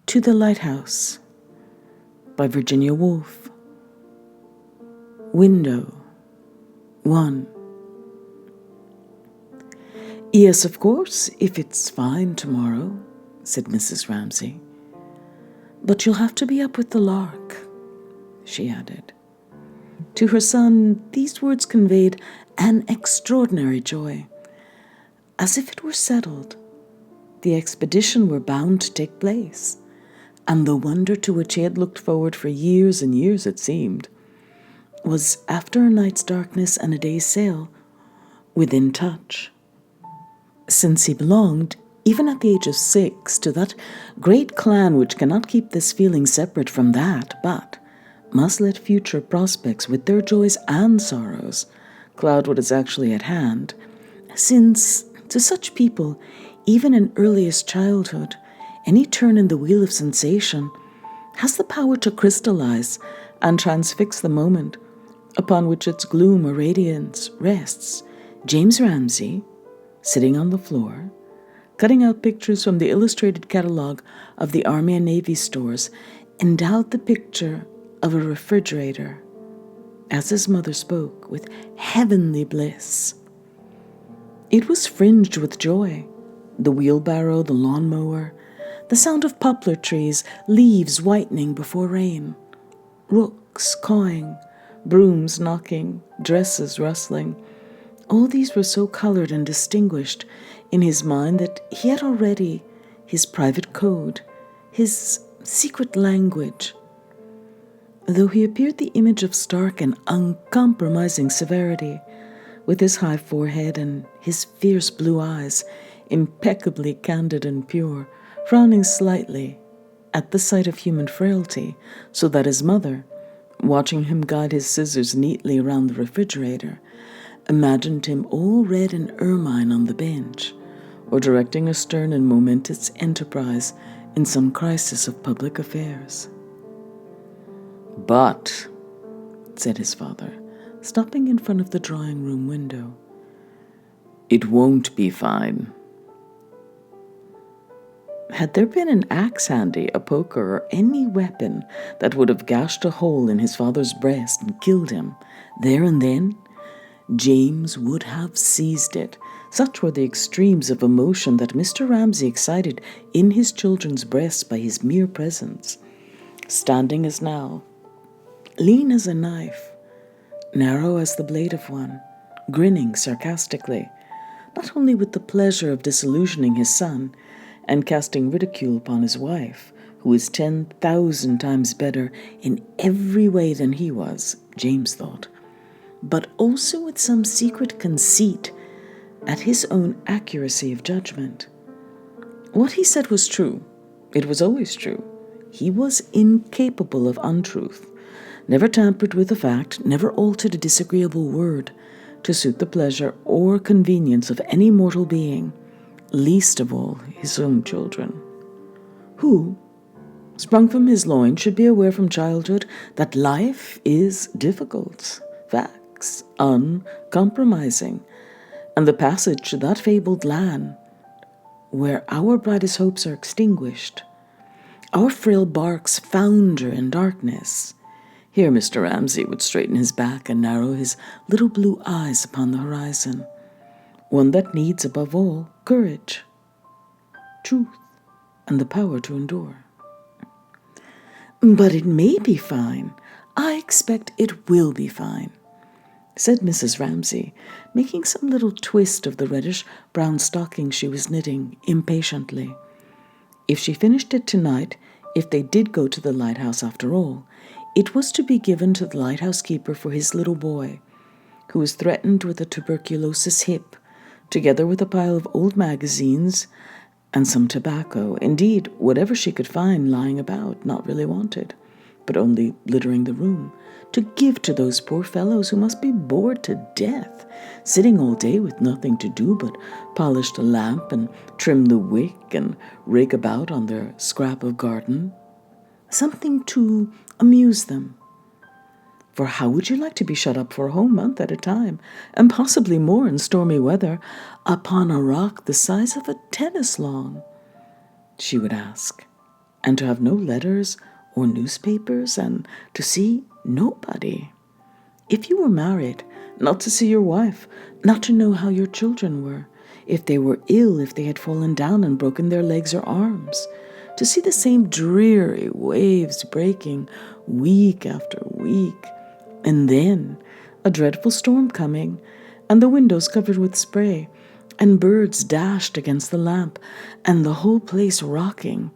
To the Lighthouse by Virginia Woolf. Window 1. Yes, of course, if it's fine tomorrow, said Mrs. Ramsay. But you'll have to be up with the lark, she added. To her son, these words conveyed an extraordinary joy. As if it were settled, the expedition were bound to take place, and the wonder to which he had looked forward for years and years, it seemed, was, after a night's darkness and a day's sail, within touch. Since he belonged, even at the age of 6, to that great clan which cannot keep this feeling separate from that, but must let future prospects with their joys and sorrows cloud what is actually at hand, since, to such people, even in earliest childhood, any turn in the wheel of sensation has the power to crystallize and transfix the moment upon which its gloom or radiance rests. James Ramsay, sitting on the floor, cutting out pictures from the illustrated catalogue of the Army and Navy stores, endowed the picture of a refrigerator, as his mother spoke, with heavenly bliss. It was fringed with joy. The wheelbarrow, the lawnmower, the sound of poplar trees, leaves whitening before rain, rooks cawing, brooms knocking, dresses rustling. All these were so colored and distinguished in his mind that he had already his private code, his secret language. Though he appeared the image of stark and uncompromising severity, with his high forehead and his fierce blue eyes, impeccably candid and pure, frowning slightly at the sight of human frailty, so that his mother, watching him guide his scissors neatly around the refrigerator, imagined him all red and ermine on the bench, or directing a stern and momentous enterprise in some crisis of public affairs. "But," said his father, stopping in front of the drawing-room window, "it won't be fine." Had there been an axe handy, a poker, or any weapon that would have gashed a hole in his father's breast and killed him, there and then, James would have seized it. Such were the extremes of emotion that Mr. Ramsay excited in his children's breasts by his mere presence. Standing as now, lean as a knife, narrow as the blade of one, grinning sarcastically, not only with the pleasure of disillusioning his son and casting ridicule upon his wife, who was 10,000 times better in every way than he was, James thought, but also with some secret conceit at his own accuracy of judgment. What he said was true. It was always true. He was incapable of untruth, never tampered with a fact, never altered a disagreeable word to suit the pleasure or convenience of any mortal being, least of all his own children, who, sprung from his loins, should be aware from childhood that life is difficult, facts uncompromising, and the passage to that fabled land where our brightest hopes are extinguished, our frail barks founder in darkness. Here Mr. Ramsay would straighten his back and narrow his little blue eyes upon the horizon, one that needs, above all, courage, truth, and the power to endure. "But it may be fine. I expect it will be fine," said Mrs. Ramsay, making some little twist of the reddish-brown stocking she was knitting impatiently. If she finished it tonight, if they did go to the lighthouse after all, it was to be given to the lighthouse keeper for his little boy, who was threatened with a tuberculosis hip, together with a pile of old magazines and some tobacco, indeed, whatever she could find lying about, not really wanted, but only littering the room, to give to those poor fellows who must be bored to death, sitting all day with nothing to do but polish the lamp and trim the wick and rake about on their scrap of garden. Something to amuse them. For how would you like to be shut up for a whole month at a time, and possibly more in stormy weather, upon a rock the size of a tennis lawn? She would ask, and to have no letters or newspapers, and to see nobody. If you were married, not to see your wife, not to know how your children were, if they were ill, if they had fallen down and broken their legs or arms, to see the same dreary waves breaking week after week, and then a dreadful storm coming, and the windows covered with spray, and birds dashed against the lamp, and the whole place rocking,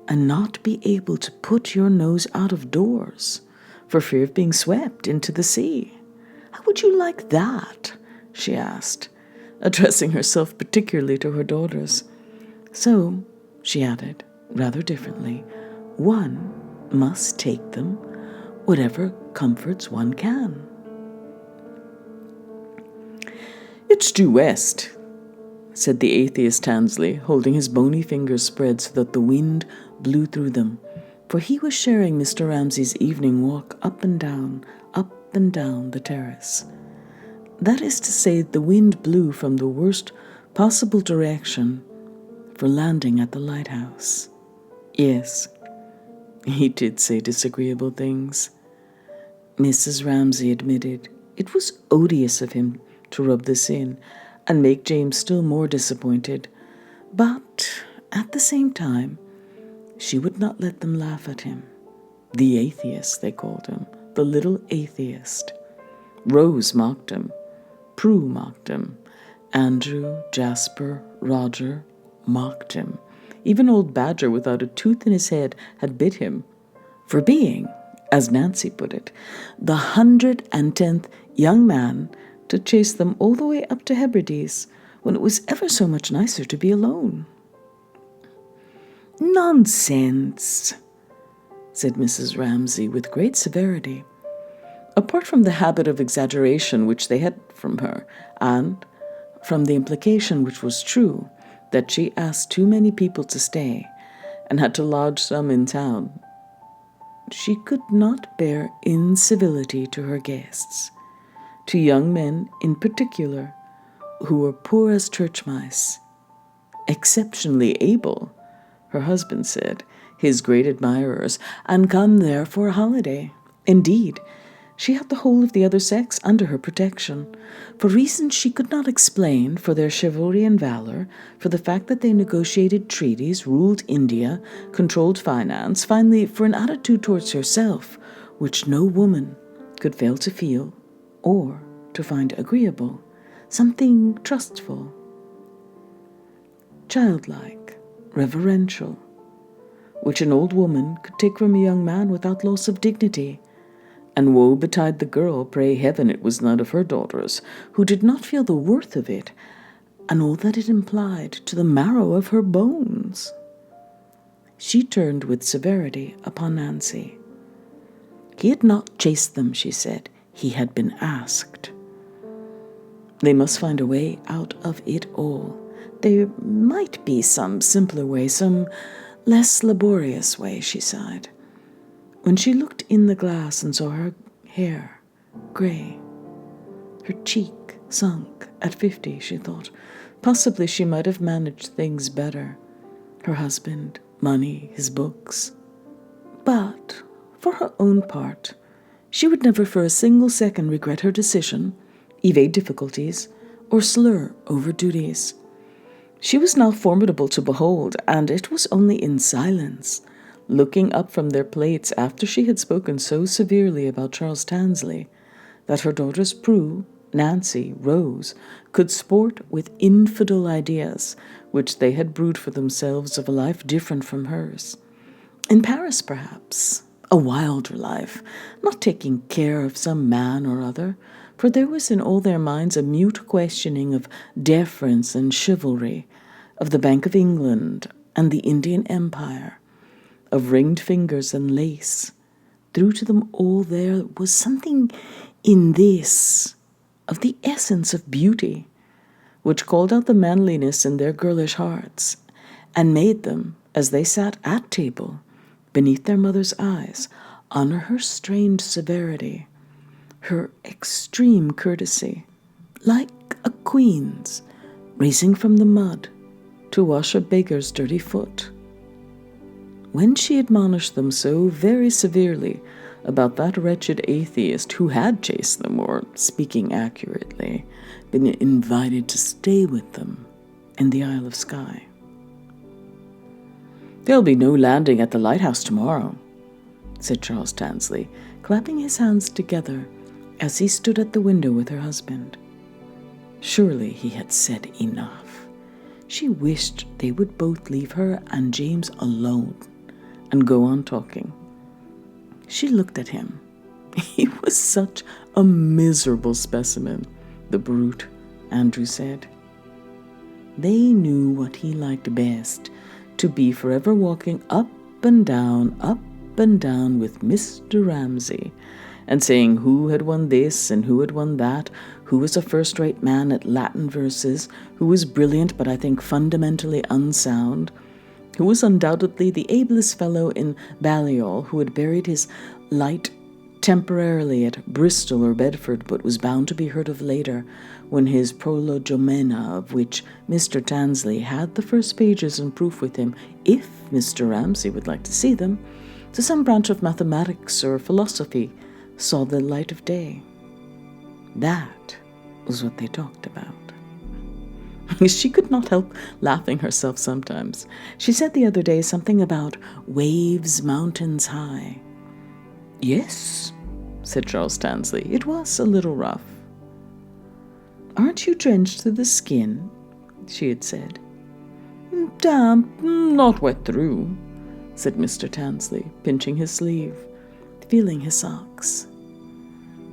and not be able to put your nose out of doors for fear of being swept into the sea. How would you like that? She asked, addressing herself particularly to her daughters. So, she added, rather differently, one must take them, whatever comforts one can. It's due west, said the atheist Tansley, holding his bony fingers spread so that the wind blew through them, for he was sharing Mr. Ramsay's evening walk up and down the terrace. That is to say, the wind blew from the worst possible direction for landing at the lighthouse. Yes, he did say disagreeable things. Mrs. Ramsay admitted it was odious of him to rub this in and make James still more disappointed, but at the same time, she would not let them laugh at him. The atheist, they called him, the little atheist. Rose mocked him. Prue mocked him. Andrew, Jasper, Roger mocked him. Even old Badger without a tooth in his head had bit him for being, as Nancy put it, the 110th young man to chase them all the way up to Hebrides, when it was ever so much nicer to be alone. Nonsense, said Mrs. Ramsay with great severity. Apart from the habit of exaggeration which they had from her, and from the implication which was true, that she asked too many people to stay, and had to lodge some in town, she could not bear incivility to her guests, to young men in particular, who were poor as church mice. Exceptionally able, her husband said, his great admirers, and come there for a holiday. Indeed, she had the whole of the other sex under her protection, for reasons she could not explain, for their chivalry and valor, for the fact that they negotiated treaties, ruled India, controlled finance, finally for an attitude towards herself, which no woman could fail to feel or to find agreeable, something trustful, childlike, reverential, which an old woman could take from a young man without loss of dignity. And woe betide the girl, pray heaven it was none of her daughters, who did not feel the worth of it, and all that it implied to the marrow of her bones. She turned with severity upon Nancy. He had not chased them, she said. He had been asked. They must find a way out of it all. There might be some simpler way, some less laborious way, she sighed. When she looked in the glass and saw her hair grey, her cheek sunk at 50, she thought, possibly she might have managed things better. Her husband, money, his books. But, for her own part, she would never for a single second regret her decision, evade difficulties, or slur over duties. She was now formidable to behold, and it was only in silence, looking up from their plates after she had spoken so severely about Charles Tansley, that her daughters Prue, Nancy, Rose, could sport with infidel ideas which they had brewed for themselves of a life different from hers. In Paris, perhaps, a wilder life, not taking care of some man or other, for there was in all their minds a mute questioning of deference and chivalry, of the Bank of England and the Indian Empire, of ringed fingers and lace. Through to them all there was something in this, of the essence of beauty, which called out the manliness in their girlish hearts, and made them, as they sat at table, beneath their mother's eyes, honor her strange severity, her extreme courtesy, like a queen's, rising from the mud to wash a beggar's dirty foot. when she admonished them so very severely about that wretched atheist who had chased them, or, speaking accurately, been invited to stay with them in the Isle of Skye. "There'll be no landing at the Lighthouse tomorrow," said Charles Tansley, clapping his hands together as he stood at the window with her husband. Surely he had said enough. She wished they would both leave her and James alone and go on talking. She looked at him. He was such a miserable specimen, the brute, Andrew said. They knew what he liked best, to be forever walking up and down with Mr. Ramsay, and saying who had won this and who had won that, who was a first-rate man at Latin verses, who was brilliant but I think fundamentally unsound, who was undoubtedly the ablest fellow in Balliol, who had buried his light temporarily at Bristol or Bedford, but was bound to be heard of later, when his Prolegomena, of which Mr. Tansley had the first pages and proof with him, if Mr. Ramsay would like to see them, to some branch of mathematics or philosophy, saw the light of day. That was what they talked about. She could not help laughing herself sometimes. She said the other day something about waves mountains high. "Yes," said Charles Tansley, "it was a little rough." "Aren't you drenched to the skin?" she had said. "Damp, not wet through," said Mr. Tansley, pinching his sleeve, feeling his socks.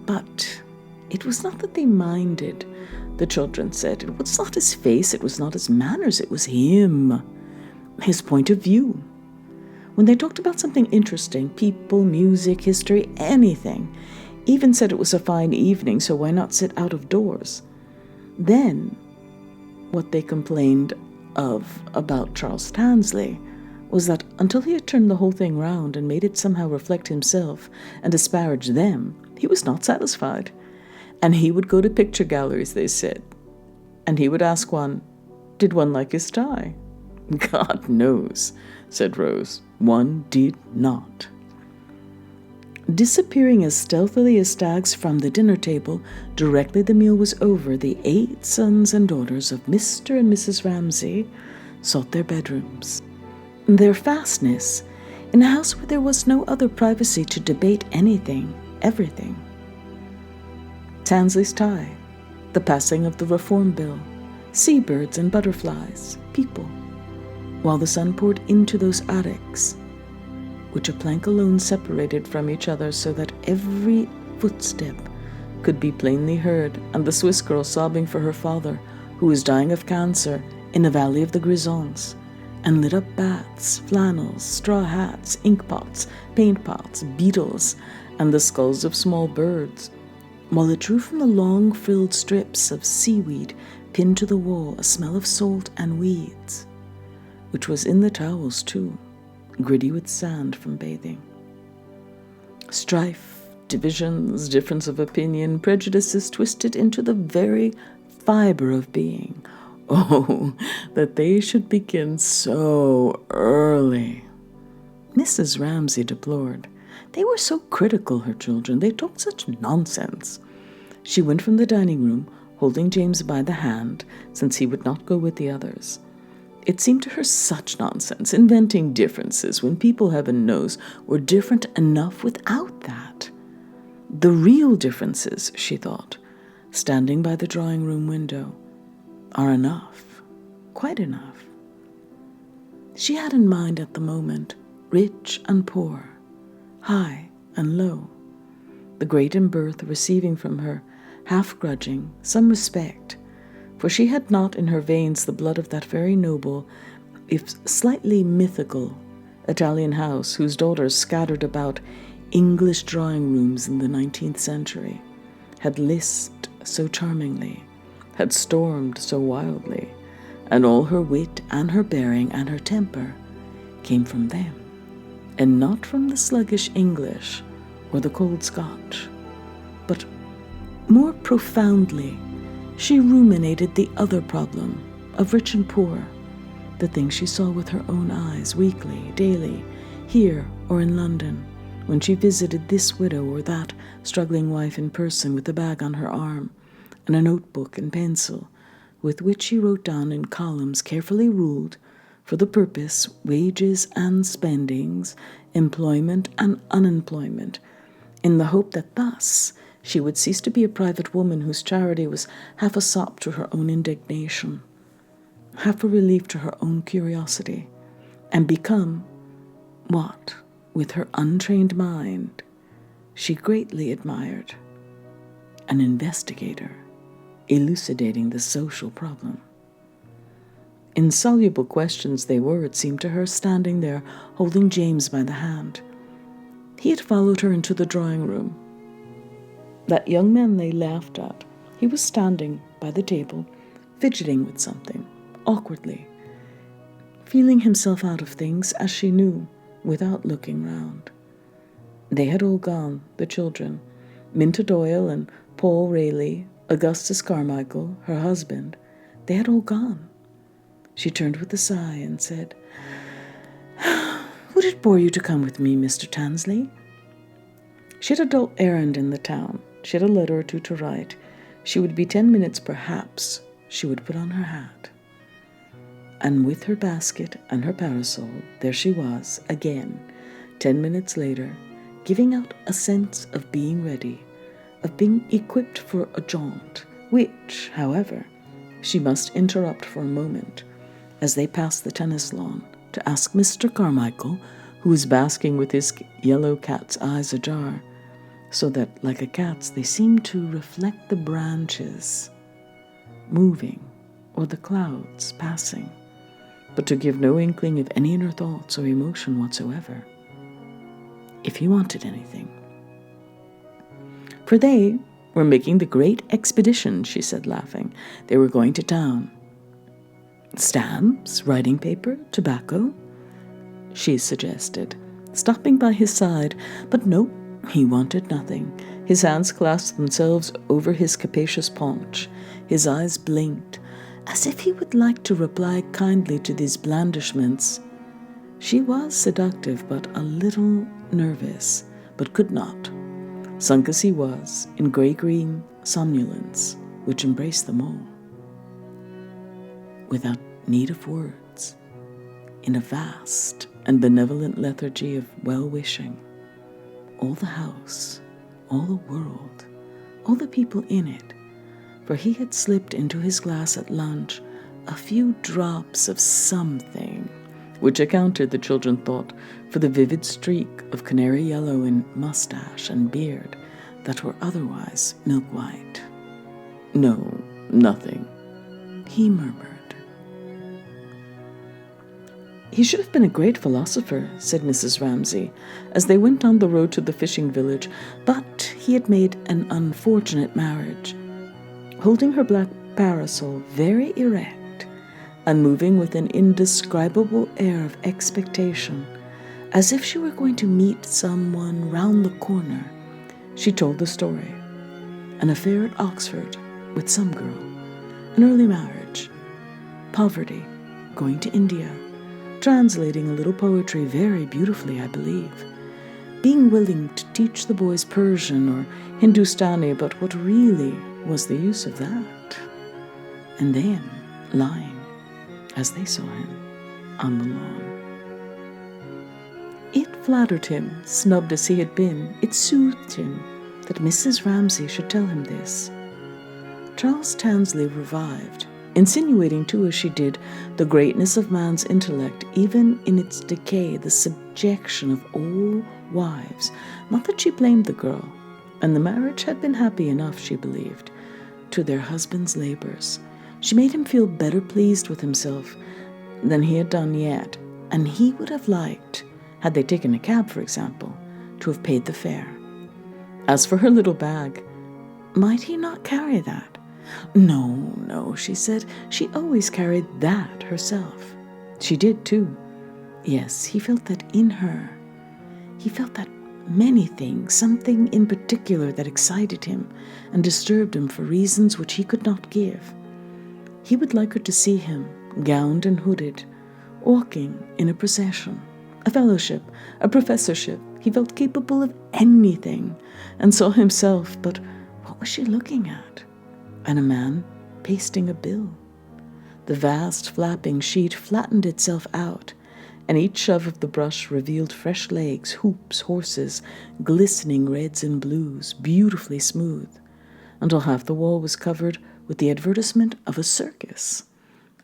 But it was not that they minded, the children said. It was not his face, it was not his manners, it was him, his point of view. When they talked about something interesting, people, music, history, anything, even said it was a fine evening, so why not sit out of doors? Then, what they complained of about Charles Tansley was that until he had turned the whole thing round and made it somehow reflect himself and disparage them, he was not satisfied. And he would go to picture galleries, they said, and he would ask one, did one like his tie? God knows, said Rose, one did not. Disappearing as stealthily as stags from the dinner table, directly the meal was over, the 8 sons and daughters of Mr. and Mrs. Ramsay sought their bedrooms. Their fastness, in a house where there was no other privacy to debate anything, everything. Tansley's tie, the passing of the Reform Bill, seabirds and butterflies, people, while the sun poured into those attics, which a plank alone separated from each other so that every footstep could be plainly heard, and the Swiss girl sobbing for her father, who was dying of cancer in the valley of the Grisons, and lit up baths, flannels, straw hats, ink pots, paint pots, beetles, and the skulls of small birds, while it drew from the long frilled strips of seaweed pinned to the wall a smell of salt and weeds, which was in the towels too, gritty with sand from bathing. Strife, divisions, difference of opinion, prejudices twisted into the very fiber of being. Oh, that they should begin so early. Mrs. Ramsay deplored. They were so critical, her children. They talked such nonsense. She went from the dining room, holding James by the hand, since he would not go with the others. It seemed to her such nonsense, inventing differences when people, heaven knows, were different enough without that. The real differences, she thought, standing by the drawing-room window, are enough, quite enough. She had in mind at the moment rich and poor, high and low, the great in birth receiving from her, half grudging, some respect, for she had not in her veins the blood of that very noble, if slightly mythical, Italian house whose daughters scattered about English drawing-rooms in the 19th century, had lisped so charmingly, had stormed so wildly, and all her wit and her bearing and her temper came from them, and not from the sluggish English or the cold Scotch. But more profoundly, she ruminated the other problem of rich and poor, the things she saw with her own eyes, weekly, daily, here or in London, when she visited this widow or that struggling wife in person with a bag on her arm and a notebook and pencil, with which she wrote down in columns carefully ruled for the purpose wages and spendings, employment and unemployment, in the hope that thus she would cease to be a private woman whose charity was half a sop to her own indignation, half a relief to her own curiosity, and become what, with her untrained mind, she greatly admired: an investigator elucidating the social problem. Insoluble questions they were, it seemed to her, standing there holding James by the hand. He had followed her into the drawing room. That young man they laughed at, he was standing by the table, fidgeting with something, awkwardly, feeling himself out of things, as she knew, without looking round. They had all gone, the children, Minta Doyle and Paul Rayleigh, Augustus Carmichael, her husband. They had all gone. She turned with a sigh and said, "Would it bore you to come with me, Mr. Tansley?" She had a dull errand in the town. She had a letter or two to write. She would be 10 minutes, perhaps. She would put on her hat. And with her basket and her parasol, there she was, again, 10 minutes later, giving out a sense of being ready, of being equipped for a jaunt, which, however, she must interrupt for a moment, as they passed the tennis lawn, to ask Mr. Carmichael, who was basking with his yellow cat's eyes ajar, so that, like a cat's, they seemed to reflect the branches moving or the clouds passing, but to give no inkling of any inner thoughts or emotion whatsoever, if he wanted anything. For they were making the great expedition, she said, laughing. They were going to town. Stamps, writing paper, tobacco, she suggested, stopping by his side, but no, he wanted nothing. His hands clasped themselves over his capacious paunch. His eyes blinked, as if he would like to reply kindly to these blandishments. She was seductive, but a little nervous, but could not, sunk as he was in grey-green somnolence, which embraced them all, without need of words, in a vast and benevolent lethargy of well-wishing. All the house, all the world, all the people in it, for he had slipped into his glass at lunch a few drops of something, which accounted, the children thought, for the vivid streak of canary yellow in mustache and beard that were otherwise milk-white. "No, nothing," he murmured. "He should have been a great philosopher," said Mrs. Ramsay, as they went on the road to the fishing village, but he had made an unfortunate marriage. Holding her black parasol very erect, and moving with an indescribable air of expectation, as if she were going to meet someone round the corner, she told the story. An affair at Oxford with some girl, an early marriage, poverty, going to India, translating a little poetry very beautifully, I believe, being willing to teach the boys Persian or Hindustani, but what really was the use of that? And then lying, as they saw him, on the lawn. It flattered him, snubbed as he had been. It soothed him that Mrs. Ramsay should tell him this. Charles Tansley revived, insinuating too as she did the greatness of man's intellect, even in its decay, the subjection of all wives. Not that she blamed the girl, and the marriage had been happy enough, she believed, to their husbands' labors. She made him feel better pleased with himself than he had done yet, and he would have liked, had they taken a cab, for example, to have paid the fare. As for her little bag, might he not carry that? No, she said. She always carried that herself. She did, too. Yes, he felt that in her. He felt that many things, something in particular that excited him and disturbed him for reasons which he could not give. He would like her to see him, gowned and hooded, walking in a procession, A fellowship, a professorship. He felt capable of anything and saw himself, but what was she looking at? And a man pasting a bill. The vast flapping sheet flattened itself out, and each shove of the brush revealed fresh legs, hoops, horses, glistening reds and blues, beautifully smooth, until half the wall was covered with the advertisement of a circus.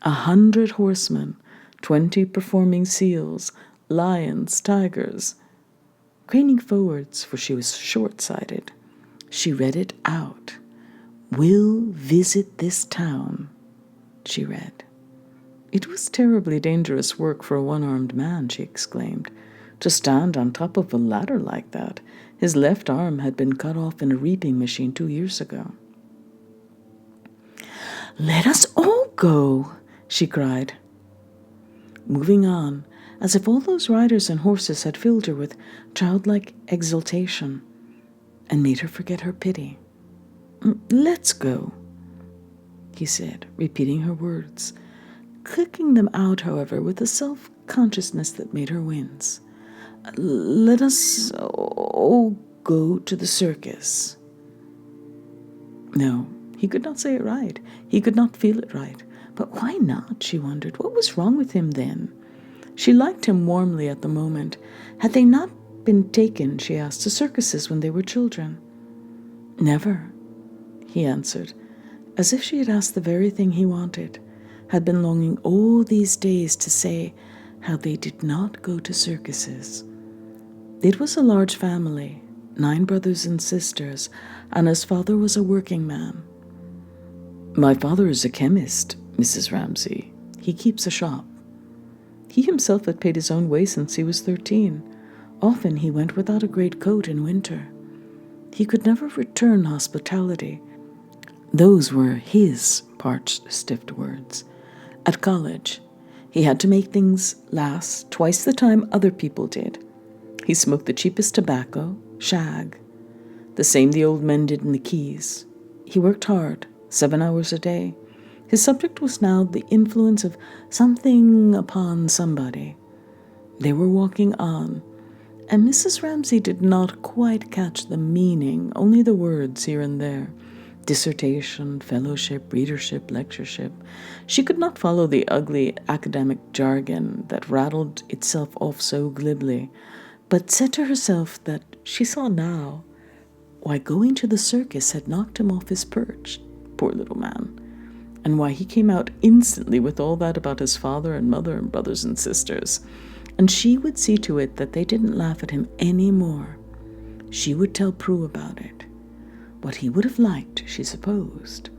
100 horsemen, 20 performing seals, lions, tigers. Craning forwards, for she was short-sighted, she read it out. "Will visit this town," she read. It was terribly dangerous work for a one-armed man, she exclaimed, to stand on top of a ladder like that. His left arm had been cut off in a reaping machine 2 years ago. "Let us all go," she cried, moving on, as if all those riders and horses had filled her with childlike exultation and made her forget her pity. "Let's go," he said, repeating her words, clicking them out, however, with a self-consciousness that made her wince. "Let us all go to the circus." No, he could not say it right. He could not feel it right. But why not, she wondered. What was wrong with him then? She liked him warmly at the moment. Had they not been taken, she asked, to circuses when they were children? "Never," he answered, as if she had asked the very thing he wanted, had been longing all these days to say how they did not go to circuses. It was a large family, 9 brothers and sisters, and his father was a working man. "My father is a chemist, Mrs. Ramsay. He keeps a shop." He himself had paid his own way since he was 13. Often he went without a great coat in winter. He could never return hospitality. Those were his parched, stiff words. At college, he had to make things last twice the time other people did. He smoked the cheapest tobacco, shag, the same the old men did in the quays. He worked hard, 7 hours a day. His subject was now the influence of something upon somebody. They were walking on, and Mrs. Ramsay did not quite catch the meaning, only the words here and there. Dissertation, fellowship, readership, lectureship. She could not follow the ugly academic jargon that rattled itself off so glibly, but said to herself that she saw now why going to the circus had knocked him off his perch, poor little man, and why he came out instantly with all that about his father and mother and brothers and sisters. And she would see to it that they didn't laugh at him any more. She would tell Prue about it. What he would have liked, she supposed,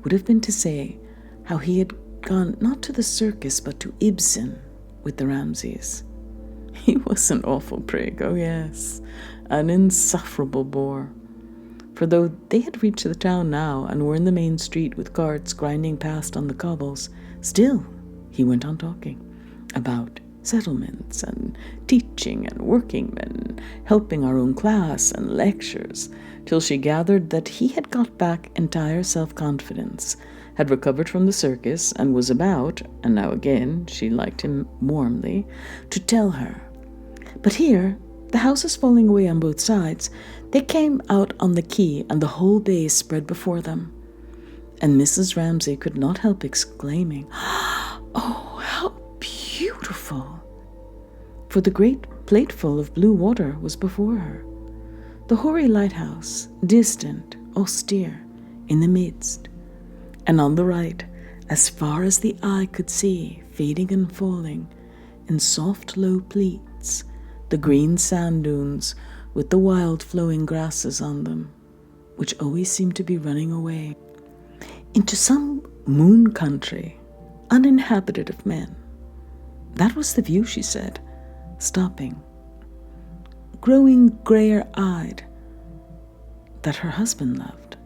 would have been to say how he had gone not to the circus but to Ibsen with the Ramsays. He was an awful prig, oh yes, an insufferable bore. For though they had reached the town now and were in the main street with carts grinding past on the cobbles, still he went on talking about settlements and teaching and working men, helping our own class and lectures, till she gathered that he had got back entire self-confidence, had recovered from the circus, and was about, and now again she liked him warmly, to tell her. But here, the houses falling away on both sides, they came out on the quay, and the whole bay spread before them. And Mrs. Ramsay could not help exclaiming, "Oh, how beautiful!" For the great plateful of blue water was before her. The hoary lighthouse, distant, austere, in the midst. And on the right, as far as the eye could see, fading and falling, in soft low pleats, the green sand dunes with the wild flowing grasses on them, which always seemed to be running away into some moon country, uninhabited of men. That was the view, she said, stopping, growing grayer-eyed, that her husband loved.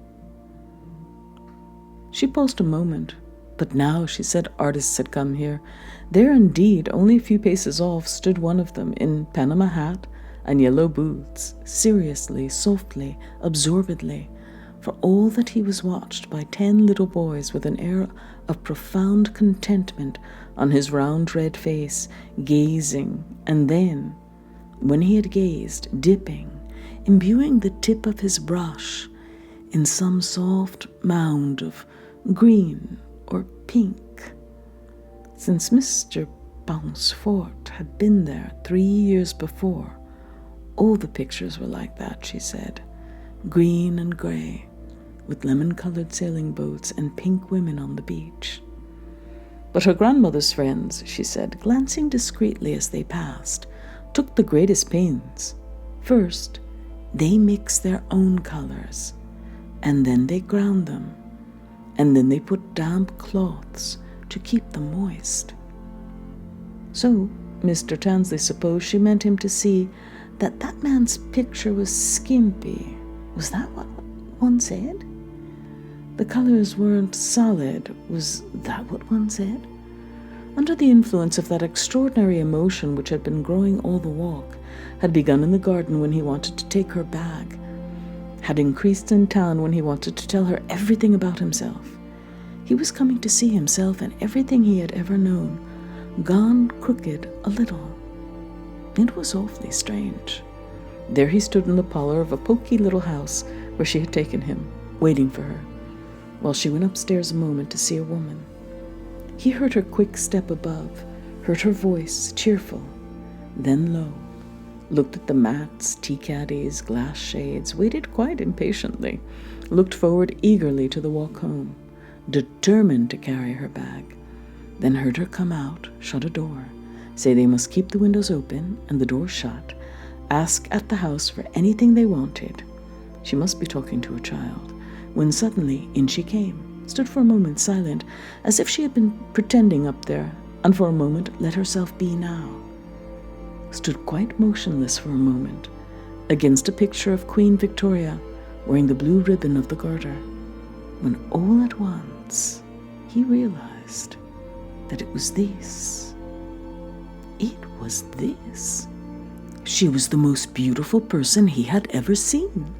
She paused a moment, but now, she said, artists had come here. There indeed, only a few paces off, stood one of them, in Panama hat and yellow boots, seriously, softly, absorbedly, for all that he was watched by 10 little boys with an air of profound contentment on his round red face, gazing, and then, when he had gazed, dipping, imbuing the tip of his brush in some soft mound of green or pink. Since Mr. Pauncefort had been there 3 years before, all the pictures were like that, she said, green and grey, with lemon-coloured sailing boats and pink women on the beach. But her grandmother's friends, she said, glancing discreetly as they passed, took the greatest pains. First, they mixed their own colours, and then they ground them, and then they put damp cloths to keep them moist. So Mr. Tansley supposed she meant him to see that that man's picture was skimpy. Was that what one said? The colours weren't solid. Was that what one said? Under the influence of that extraordinary emotion which had been growing all the walk, had begun in the garden when he wanted to take her bag, had increased in town when he wanted to tell her everything about himself. He was coming to see himself and everything he had ever known, gone crooked a little. It was awfully strange. There he stood in the parlour of a poky little house where she had taken him, waiting for her, while she went upstairs a moment to see a woman. He heard her quick step above, heard her voice, cheerful, then low, looked at the mats, tea caddies, glass shades, waited quite impatiently, looked forward eagerly to the walk home, determined to carry her bag, then heard her come out, shut a door, say they must keep the windows open and the door shut, ask at the house for anything they wanted. She must be talking to a child, when suddenly in she came, stood for a moment silent, as if she had been pretending up there, and for a moment let herself be now. Stood quite motionless for a moment, against a picture of Queen Victoria wearing the blue ribbon of the garter, when all at once he realized that it was this. It was this. She was the most beautiful person he had ever seen,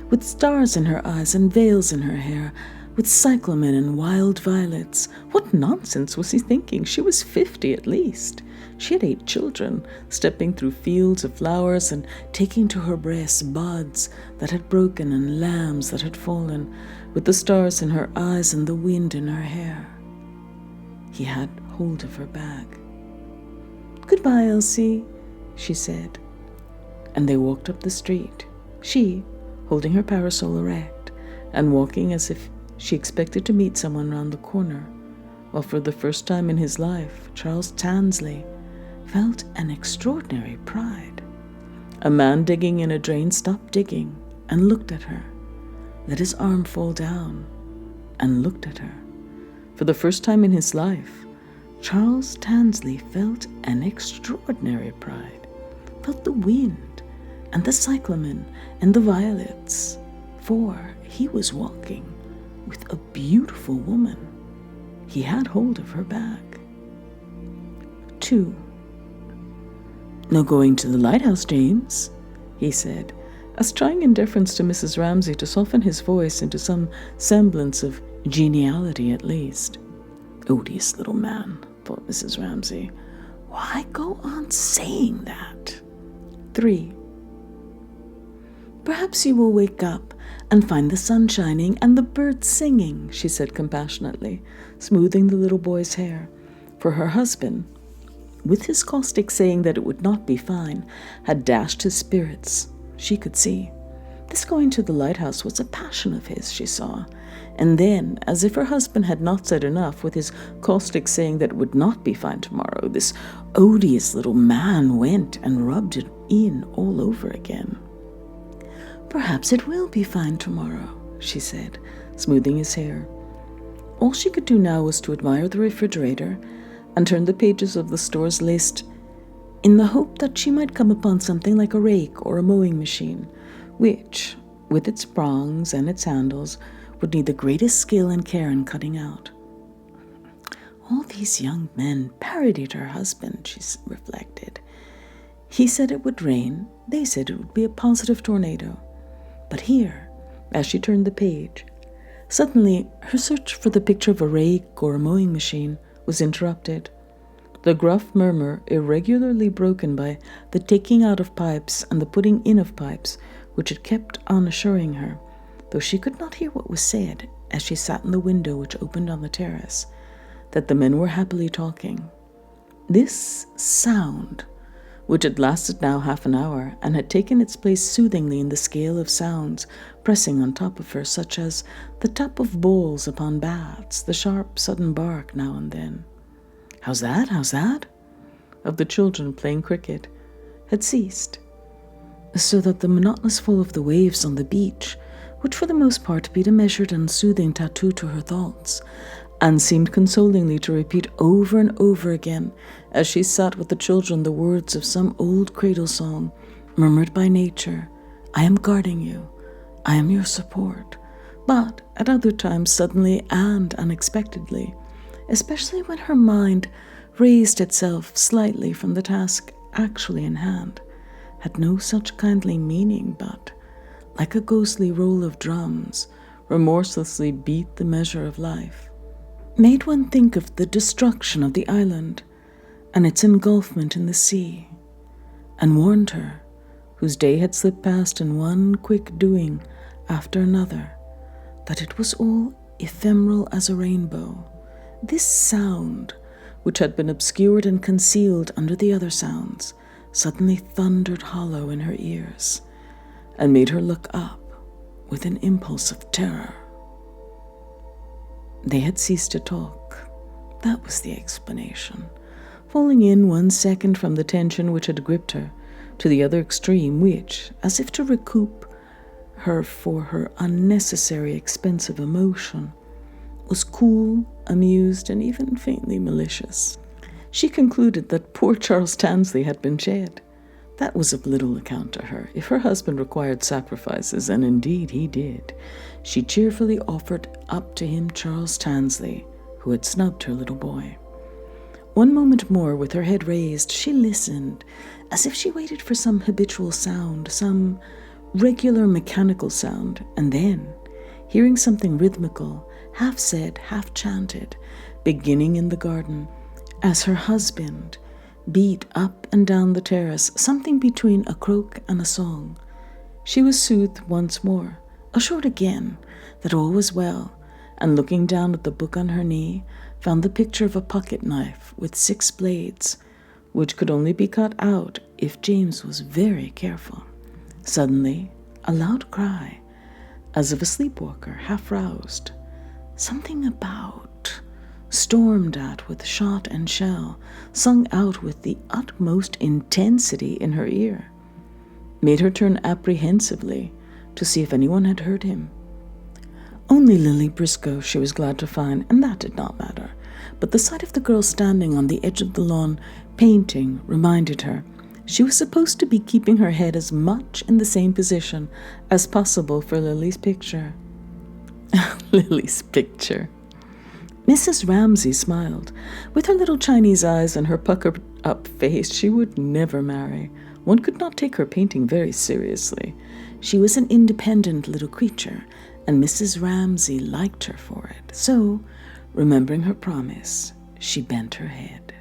with stars in her eyes and veils in her hair, with cyclamen and wild violets. What nonsense was he thinking? She was 50 at least. She had 8 children, stepping through fields of flowers and taking to her breast buds that had broken and lambs that had fallen, with the stars in her eyes and the wind in her hair. He had hold of her bag. "Goodbye, Elsie," she said, and they walked up the street, she holding her parasol erect and walking as if she expected to meet someone round the corner, while for the first time in his life Charles Tansley felt an extraordinary pride. A man digging in a drain stopped digging and looked at her, let his arm fall down and looked at her. For the first time in his life, Charles Tansley felt an extraordinary pride, felt the wind and the cyclamen and the violets, for he was walking with a beautiful woman. He had hold of her bag. 2. "No going to the Lighthouse, James?" he said, as trying in deference to Mrs. Ramsay to soften his voice into some semblance of geniality at least. Odious little man, thought Mrs. Ramsay. Why go on saying that? 3. "Perhaps you will wake up and find the sun shining and the birds singing," she said compassionately, smoothing the little boy's hair, for her husband, with his caustic saying that it would not be fine, had dashed his spirits, she could see. This going to the lighthouse was a passion of his, she saw, and then, as if her husband had not said enough, with his caustic saying that it would not be fine tomorrow, this odious little man went and rubbed it in all over again. "Perhaps it will be fine tomorrow," she said, smoothing his hair. All she could do now was to admire the refrigerator and turn the pages of the store's list in the hope that she might come upon something like a rake or a mowing machine, which, with its prongs and its handles, would need the greatest skill and care in cutting out. All these young men parodied her husband, she reflected. He said it would rain, they said it would be a positive tornado. But here, as she turned the page, Suddenly, her search for the picture of a rake or a mowing machine was interrupted. The gruff murmur, irregularly broken by the taking out of pipes and the putting in of pipes, which had kept on assuring her, though she could not hear what was said as she sat in the window which opened on the terrace, that the men were happily talking. This sound, which had lasted now half an hour and had taken its place soothingly in the scale of sounds pressing on top of her, such as the tap of bowls upon bats, the sharp sudden bark now and then, "How's that? How's that?" of the children playing cricket, had ceased, so that the monotonous fall of the waves on the beach, which for the most part beat a measured and soothing tattoo to her thoughts, and seemed consolingly to repeat over and over again, as she sat with the children, the words of some old cradle song, murmured by nature, "I am guarding you, I am your support," but at other times suddenly and unexpectedly, especially when her mind raised itself slightly from the task actually in hand, had no such kindly meaning, but, like a ghostly roll of drums, remorselessly beat the measure of life, made one think of the destruction of the island and its engulfment in the sea, and warned her, whose day had slipped past in one quick doing after another, that it was all ephemeral as a rainbow. This sound, which had been obscured and concealed under the other sounds, suddenly thundered hollow in her ears, and made her look up with an impulse of terror. They had ceased to talk. That was the explanation. Falling in 1 second from the tension which had gripped her, to the other extreme which, as if to recoup her for her unnecessary expense of emotion, was cool, amused, and even faintly malicious. She concluded that poor Charles Tansley had been shed. That was of little account to her. If her husband required sacrifices, and indeed he did, she cheerfully offered up to him Charles Tansley, who had snubbed her little boy. One moment more, with her head raised, she listened, as if she waited for some habitual sound, some regular mechanical sound, and then, hearing something rhythmical, half said, half chanted, beginning in the garden, as her husband beat up and down the terrace, something between a croak and a song, she was soothed once more, assured again that all was well, and looking down at the book on her knee, found the picture of a pocket knife with 6 blades, which could only be cut out if James was very careful. Suddenly, a loud cry, as of a sleepwalker half roused, something about, stormed at with shot and shell, sung out with the utmost intensity in her ear, made her turn apprehensively to see if anyone had heard him. Only Lily Briscoe she was glad to find, and that did not matter. But the sight of the girl standing on the edge of the lawn, painting, reminded her she was supposed to be keeping her head as much in the same position as possible for Lily's picture. Lily's picture. Mrs. Ramsay smiled. With her little Chinese eyes and her puckered-up face, she would never marry. One could not take her painting very seriously. She was an independent little creature, and Mrs. Ramsay liked her for it. So, remembering her promise, she bent her head.